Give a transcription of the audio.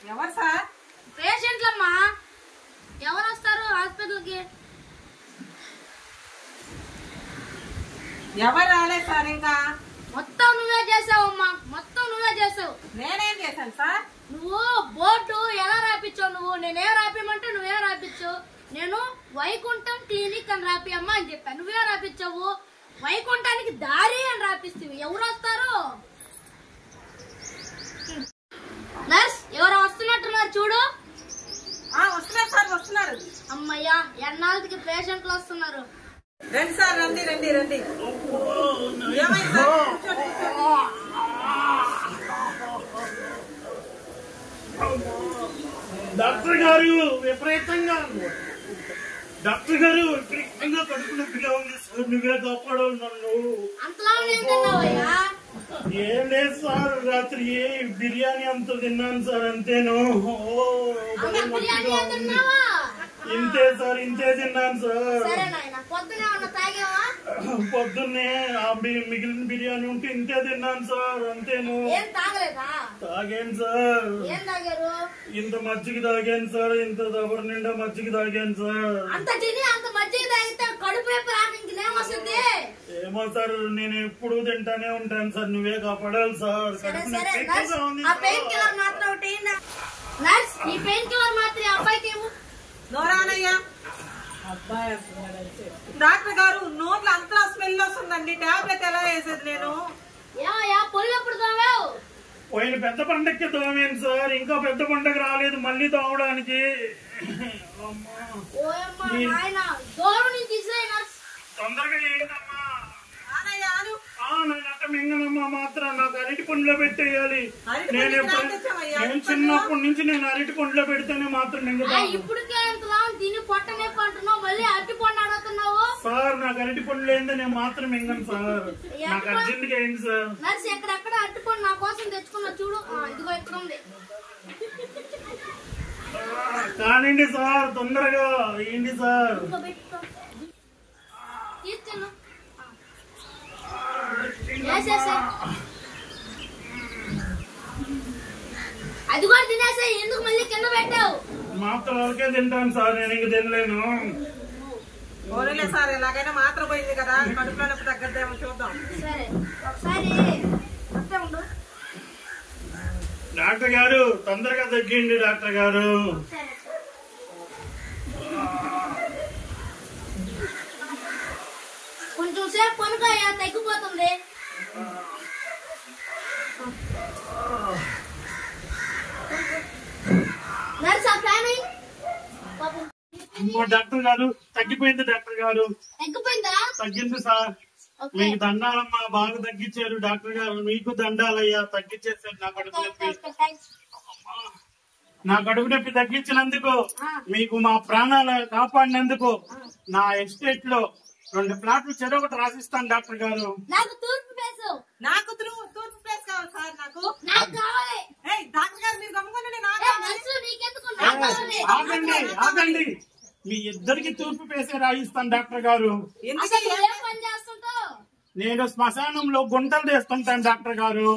ఎవరు సార్? పేషెంట్లమ్మా. ఎవరు వస్తారు హాస్పిటల్కి? ఎవరు రాలేదు సార్ ఇంకా. మొత్తం నువ్వే చేసావమ్మా, మొత్తం నువ్వే చేసావు. నేనేం చేశాను సార్? నువ్వు బోర్డు ఎలా రాపించావు? నువ్వు నేనేం రాపిమంటే నువ్వేం రాపించావు? నేను వైకుంఠం క్లినిక్ అని రాపియమ్మా అని చెప్పాను, నువ్వే రాపించావు. వైకుంఠానికి దారి అని రాపిస్తావు. ఎవరు వస్తారు? నర్స్ ఎవరు వస్తున్నట్టున్నారు చూడు. వస్తున్నారు సార్, వస్తున్నారు. అమ్మయ్యా, ఎన్నాళ్ళకి పేషెంట్లు వస్తున్నారు. రండి సార్, రండి రండి రండి. ఏమైంది సార్? కూర్చోండి, డాక్టర్ గారు విపరీతంగా కడుపు నొప్పిగా ఉంది సార్. నువ్వే కాపాడాలి నన్ను. అంతలా తిన్నావయ్యా? ఏం లేదు సార్, రాత్రి బిర్యానీ అంత తిన్నాను సార్, అంతేను. ఇంతే సార్, ఇంతే తిన్నాను సార్. పొద్దున్నే మిగిలిన బిర్యానీ ఉంటే ఇంతే తిన్నాను సార్, అంతేను. తాగాను సార్, ఇంత మజ్జిగ తాగాను సార్, ఇంత దబర్ నిండా మజ్జిగ తాగాను సార్. ఏమో సార్, నేను ఎప్పుడు తింటానే ఉంటాను సార్. నువ్వే కాపాడాలి సార్. డాక్టర్ గారు నోట్లో అంతా స్మెల్ వస్తుందండి. టాబ్లెట్ ఎలా వేసేది నేను? పోయిన పెద్ద పండగకి తోమేను సార్, ఇంకా పెద్ద పండగ రాలేదు మళ్ళీ తోమడానికి. తొందరగా ఏంటమ్మా? మింగనమ్మా మాత్రం నాకు అరటి పండులో పెట్టేయాలి. నేను చిన్నప్పటి నుంచి నేను అరటి పండులో పెడితేనే మాత్రం మింగుతాను సార్. నాకు అరటి పండులో ఏందో నేను మాత్రం మింగను సార్. నాకు అర్జెంట్ గా ఏంటి సార్? ఎక్కడెక్కడ అరటి పండు నా కోసం తెచ్చుకున్నా చూడు. ఇదిగో ఇక్కడ ఉంది. కానివ్వండి సార్, తొందరగా ఏంటి సార్? అది కూడా తినేసా. ఎందుకు మళ్ళీ కింద పెట్టావు? మాత్రం వరకే తింటాను సార్, నేను ఇంక తినలేను. ఓన్లే సార్, ఎలాగైనా మాత్రం పోయింది కదా, కడుపులో నొప్పి తగ్గద్దేమో చూద్దాం. సరే ఒకసారి వస్తే ఉండు. డాక్టర్ గారు తొందరగా తగ్గిండి డాక్టర్ గారు. కొంచెం సేపు పనుకోయా, తగ్గిపోతుంది. డాక్టర్ గారు తగ్గిపోయింది. డాక్టర్ గారు తగ్గిపోయిందా? తగ్గింది సార్. మీకు దండాలమ్మా, బాగా తగ్గించారు డాక్టర్ గారు. మీకు దండాలయ్యా, తగ్గించేసారు నా కడుపు నొప్పి. నా కడుపు నొప్పి తగ్గించినందుకు, మీకు మా ప్రాణాలు కాపాడినందుకు నా ఎస్టేట్ లో 2 ప్లాట్లు చెరొకటి రాసిస్తాను డాక్టర్ గారు. నాకు తూర్పు ప్లేస్. నాకు తూర్పు ప్లేస్ కావాలి సార్. నాకు కావాలి. డాక్టర్ గారు మీరు గమ్ముకోండి. ఆగండి ఆగండి, మీ ఇద్దరికి తూర్పు ప్లేసే రాయిస్తాను డాక్టర్ గారు. పని చేస్తుంటావు? నేను శ్మశానంలో గుంటలు వేస్తుంటాను డాక్టర్ గారు.